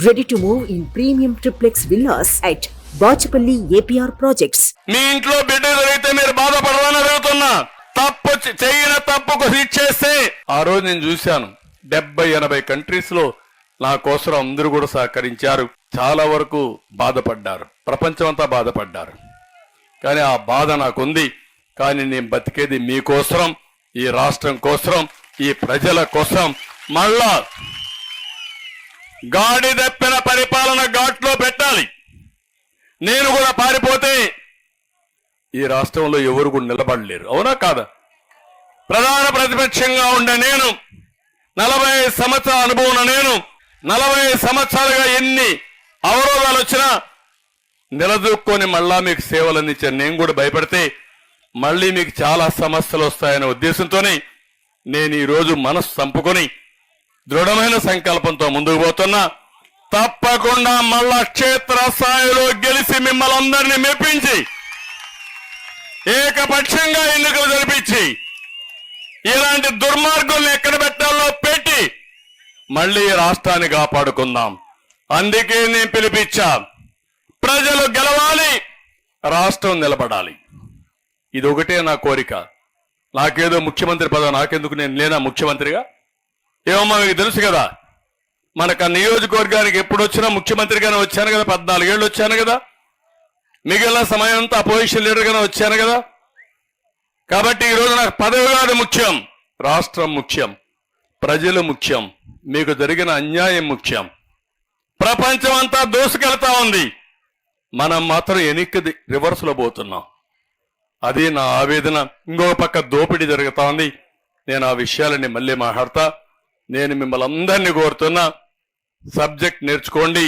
Ready to move in premium triplex villas at Bachapalli APR Projects. మీ ఇంట్లో బిడ్డ జరిగితే మీరు బాధపడరని అడుగుతున్నా. తప్పు చేయని తప్పుకు శిక్షేస్తే ఆ రోజు నేను చూశాను 70-80 కంట్రీస్ లో నా కోసం అందరూ కూడా సహకరించారు. చాలా వరకు బాధపడ్డారు, ప్రపంచం అంతా బాధపడ్డారు. కానీ ఆ బాధ నాకుంది. కానీ నేను బతికేది మీకోసం, ఈ రాష్ట్రం కోసం, ఈ ప్రజల కోసం. మళ్ళా గాడి దప్పిన పరిపాలన ఘాట్లో పెట్టాలి. నేను కూడా పారిపోతే ఈ రాష్ట్రంలో ఎవరు కూడా నిలబడలేరు. అవునా కాదా? ప్రధాన ప్రతిపక్షంగా ఉండే నేను, 40 సంవత్సరాల అనుభవం నేను, 40 సంవత్సరాలుగా ఎన్ని అవరోధాలు వచ్చినా నిలదొక్కుని మళ్ళా మీకు సేవలు అందించాను. నేను కూడా భయపడితే మళ్ళీ మీకు చాలా సమస్యలు వస్తాయనే ఉద్దేశంతోనే నేను ఈరోజు మనసు చంపుకొని దృఢమైన సంకల్పంతో ముందుకు పోతున్నా. తప్పకుండా మళ్ళా క్షేత్ర స్థాయిలో గెలిచి మిమ్మల్ని అందరినీ మెప్పించి ఏకపక్షంగా ఎన్నికలు జరిపించి ఇలాంటి దుర్మార్గుల్ని ఎక్కడ పెట్టాలో పెట్టి మళ్ళీ రాష్ట్రాన్ని కాపాడుకుందాం. అందుకే నేను పిలిపించా. ప్రజలు గెలవాలి, రాష్ట్రం నిలబడాలి. ఇది ఒకటే నా కోరిక. నాకేదో ముఖ్యమంత్రి పదవి నాకెందుకు, నేను లేనా ముఖ్యమంత్రిగా? ఏమమ్మా మీకు తెలుసు కదా, మనకు నియోజకవర్గానికి ఎప్పుడు వచ్చినా ముఖ్యమంత్రిగానే వచ్చాను కదా. 14 ఏళ్ళు వచ్చాను కదా. మిగిలిన సమయం అంతా అపోజిషన్ లీడర్గానే వచ్చాను కదా. కాబట్టి ఈరోజు నాకు పదవి కాదు ముఖ్యం, రాష్ట్రం ముఖ్యం, ప్రజలు ముఖ్యం, మీకు జరిగిన అన్యాయం ముఖ్యం. ప్రపంచం అంతా దోసుకెళ్తా ఉంది, మనం మాత్రం వెనక్కి రివర్స్ లో పోతున్నాం. అది నా ఆవేదన. ఇంకో పక్క దోపిడీ జరుగుతా ఉంది. నేను ఆ విషయాలని మళ్ళీ మాట్లాడతా. నేను మిమ్మల్ని అందరినీ కోరుతున్నా, సబ్జెక్ట్ నేర్చుకోండి.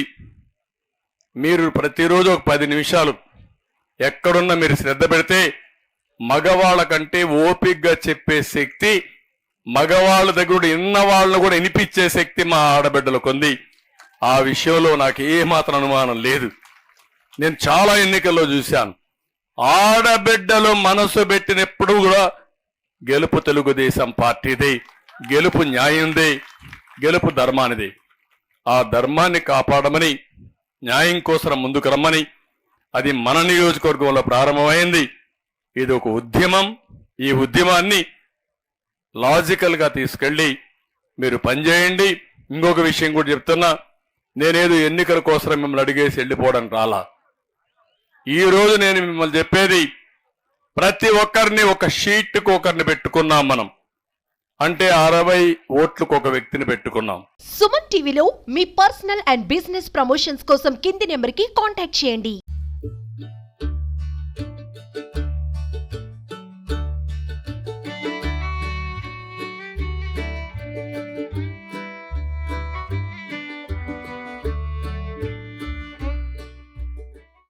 మీరు ప్రతిరోజు ఒక 10 నిమిషాలు ఎక్కడున్నా మీరు శ్రద్ధ పెడితే మగవాళ్ళ కంటే ఓపికగా చెప్పే శక్తి, మగవాళ్ళ దగ్గర ఇన్న వాళ్ళను కూడా వినిపించే శక్తి మా ఆడబిడ్డలకు ఉంది. ఆ విషయంలో నాకు ఏమాత్రం అనుమానం లేదు. నేను చాలా ఎన్నికల్లో చూశాను, ఆడబిడ్డలు మనసు పెట్టినప్పుడు కూడా గెలుపు తెలుగుదేశం పార్టీదే, గెలుపు న్యాయందే, గెలుపు ధర్మానిదే. ఆ ధర్మాన్ని కాపాడమని, న్యాయం కోసం ముందుకు రమ్మని, అది మన నియోజకవర్గంలో ప్రారంభమైంది. ఇది ఒక ఉద్యమం. ఈ ఉద్యమాన్ని లాజికల్ గా తీసుకెళ్లి మీరు పనిచేయండి. ఇంకొక విషయం కూడా చెప్తున్నా, నేనేదో ఎన్నికల కోసం మిమ్మల్ని అడిగేసి వెళ్ళిపోవడానికి రాలా. ఈ రోజు నేను మిమ్మల్ని చెప్పేది, ప్రతి ఒక్కరిని ఒక షీట్కు ఒకరిని పెట్టుకున్నాం మనం. అంటే 60 ఓట్లకు ఒక వ్యక్తిని పెట్టుకున్నాం. సుమన్ టీవీలో మీ పర్సనల్ అండ్ బిజినెస్ ప్రమోషన్స్ కోసం కింది నెంబర్కి కాంటాక్ట్ చేయండి.